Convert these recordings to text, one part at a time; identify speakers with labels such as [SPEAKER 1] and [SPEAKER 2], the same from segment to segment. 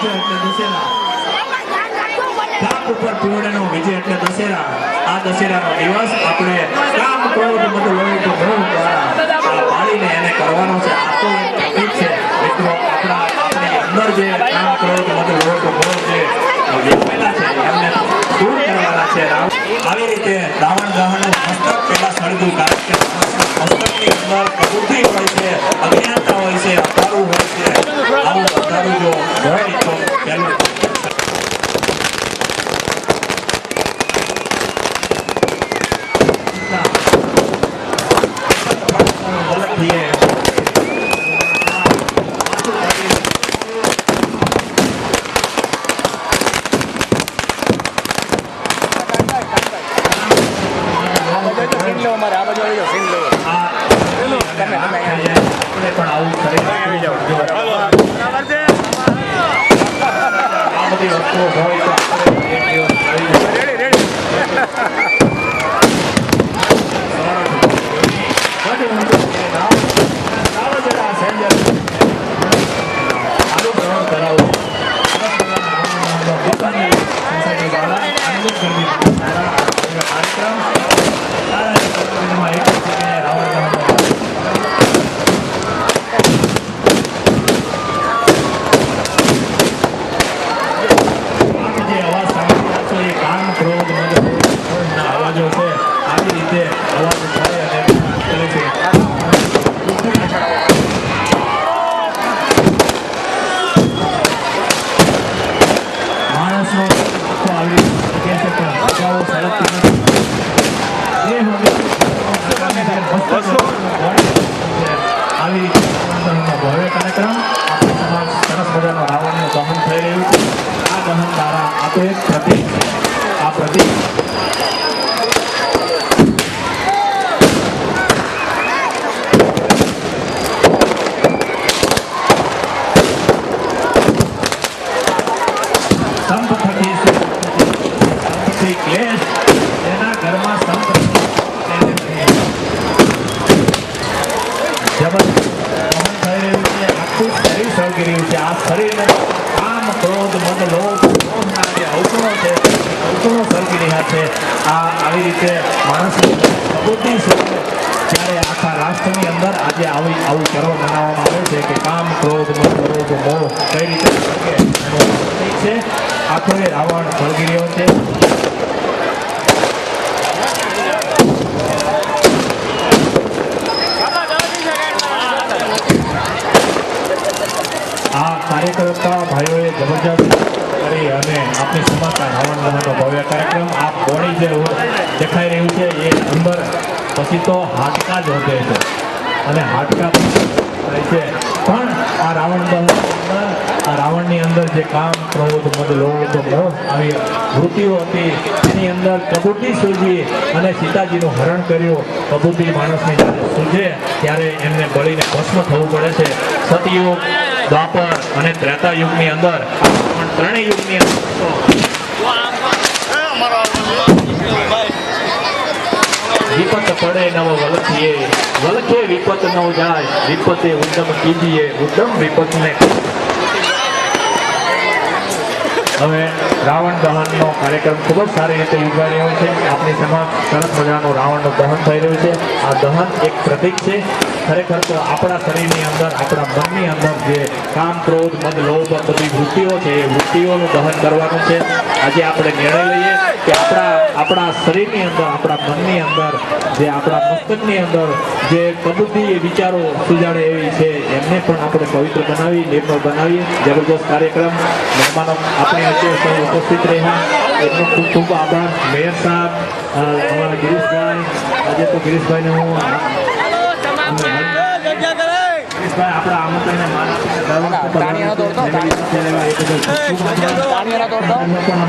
[SPEAKER 1] વિજય એટલે દશેરા, કામ ઉપર પીવડાનો વિજય એટલે દશેરા. આ દશેરાનો દિવસ આપણે કામ ક્રોધ મદ લોભ મોહ દ્વારા પાળીને એને કરવાનો છે. આ તો એક પ્રતીક છે મિત્રો. આપણી અંદર જે કામ ક્રોધ મદ લોભ મોહ જે વ્યાપેલા છે એમને દૂર કરવાના છે. આવી રીતે રાવણ દહનનું મસ્તક પેલા સળગ્યું, કારણ કે મસ્તકની અંદર પ્રવૃત્તિ હોય છે, અજ્ઞાનતા હોય છે, અંધારું હોય છે. આવું અંધારું જો હોય તો પેલું કાર્યકર્તા ભાઈઓએ જબરજસ્ત કરી અને આપની સમાજના રાવણ દહનનો ભવ્ય કાર્યક્રમ આ બોડી જે દેખાઈ રહ્યું છે એ અંદર પછી તો હાડકા જ હોતે છે અને હાડકા છે. પણ આ રાવણ દહન આ રાવણની અંદર જે કામ ક્રોધ મદ લોભ મોહ આવી વૃત્તિઓ હતી એની અંદર કબૂતી સૂજી અને સીતાજીનું હરણ કર્યું. કબૂતી માણસની જ્યારે સૂજે ત્યારે એમને બળીને ભસ્મ થવું પડે છે. સતયુગ, દ્વાપર અને ત્રેતા યુગની અંદર ત્રણેય યુગની અંદર વિપત પડે નવ વલખીએ, વલખે વિપત નવ જાય, વિપતે ઉદ્દમ કીજીએ, ઉદ્દમ વિપતને. હવે રાવણ દહનનો કાર્યક્રમ ખૂબ જ સારી રીતે યોજાઈ રહ્યો છે. આપણી સમક્ષ સરસ મજાનું રાવણનું દહન થઈ રહ્યું છે. આ દહન એક પ્રતીક છે. ખરેખર તો આપણા શરીરની અંદર, આપણા મનની અંદર જે કામ ક્રોધ મદ લોભ બધી વૃત્તિઓ છે એ વૃત્તિઓનું દહન કરવાનું છે. આજે આપણે નિર્ણય લઈએ કે આપણા શરીરની અંદર, આપણા મનની અંદર, જે આપણા મસ્તકની અંદર જે કબૂતી વિચારો સુજાડે એવી છે એમને પણ આપણે પવિત્ર બનાવી, નિર્મળ બનાવીએ. જબરદસ્ત કાર્યક્રમ. મહેમાનો આપણે અત્યારે સૌ ઉપસ્થિત રહ્યા એમનો ખૂબ ખૂબ આભાર. મેયર સાહેબ, અમારા ગિરીશભાઈ, આજે તો ગિરીશભાઈને હું આપણા આમંત્રણને માન અમે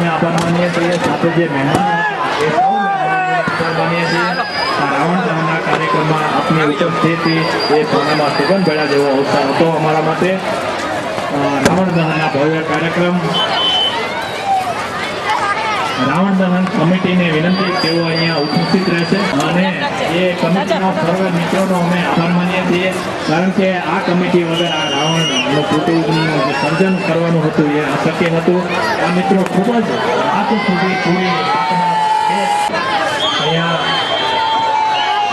[SPEAKER 1] આભાર માનીએ છીએ. સાથે જે મહેમાનો એ સૌ માનીએ છીએ. રાવણ દહનના કાર્યક્રમમાં આપની ઉપસ્થિતિ એ સોનામાં સુગંધ ભેળા જેવો અવસર હતો અમારા માટે. રાવણ દહનના ભવ્ય કાર્યક્રમ રાવણ દહન કમિટીને વિનંતી તેઓ અહીંયા ઉપસ્થિત રહેશે અને એ કમિટીના સર્વ મિત્રોનો અમે આભાર માનીએ છીએ કારણ કે આ કમિટી વગર આ રાવણનું પુતળું જે સર્જન કરવાનું હતું એ અશક્ય હતું. આ મિત્રો ખૂબ જ રાત સુધી પૂરી અહીંયા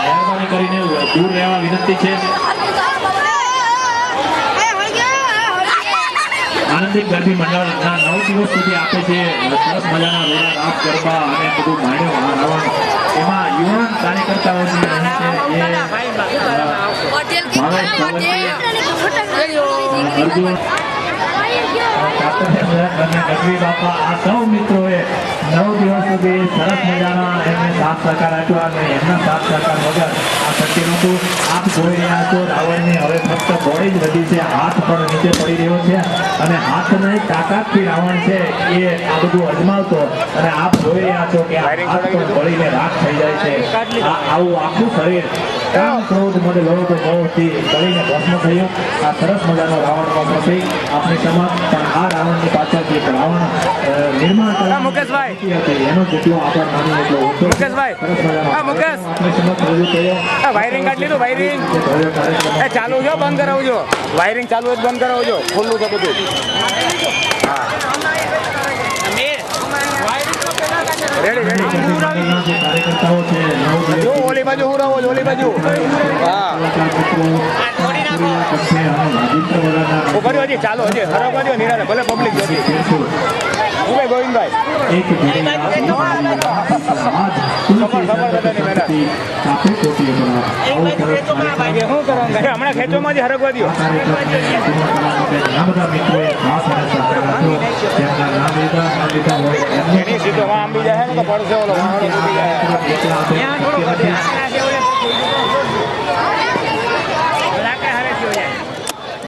[SPEAKER 1] મહેરબાની કરીને દૂર રહેવા વિનંતી છે. આનંદિત ગરબી મંડળના 9 દિવસ સુધી આપે છે સરસ મજાના રોડા રાસ ગરબા અને બધું માણ્યું આ રાવણ. એમાં યુવાન કાર્યકર્તાઓ જે અહીં છે એ ભાવેશ અર્જુન ગઢવી બાપા આ સૌ મિત્રોએ 9 દિવસ સુધી સરસ મજાના એમને સાથ સહકાર આપ્યો અને એમના સાથ સહકાર વગર આ શક્ય નહોતું. આપ જોઈ રહ્યા છો રાવણની હવે ફક્ત બોડી જ વધી છે, હાથ પણ નીચે પડી રહ્યો છે અને હાથની તાકાતથી રાવણ છે એ આ બધું અજમાવતો અને આપ જોઈ રહ્યા છો કે આ હાથ પણ બળીને રાખ થઈ જાય છે. આવું આખું શરીર કામ ક્રોધ મને લોભ મોહથી બળીને ભસ્મ થયું. આ સરસ મજાનો રાવણનો પ્રતીક આપણી સમક્ષ. પણ આ રાવણની પાછળ જે રાવણ નિર્માણ
[SPEAKER 2] મુકેશભાઈ
[SPEAKER 1] એનો જેટલો આભાર માની એટલો ઓછો.
[SPEAKER 2] મુકેશભાઈ મુકેશ
[SPEAKER 1] આપણી સમક્ષ રજૂ કર્યો.
[SPEAKER 2] વાયરિંગ કાઢી લીધું વાયરિંગ ચાલુ છો બંધ કરાવજો વાયરિંગ ચાલુ હોય બંધ કરાવજો ખુલ્લું છે બધું. રેડી રેડી
[SPEAKER 1] કાર્યકર્તાઓ છે
[SPEAKER 2] જો ઓલી બાજુ હુરાવો ઓલી બાજુ હા ઉભા રહ્યો હજી ચાલો હજી ખરાબ બાજુ નિરાળે ભલે પબ્લિક જતી ઉભે ગોવિંદભાઈ હમણાં ખેંચવામાં જ હરગવા દો. સીધો આંબી જાય ને તો પડશે ઓલો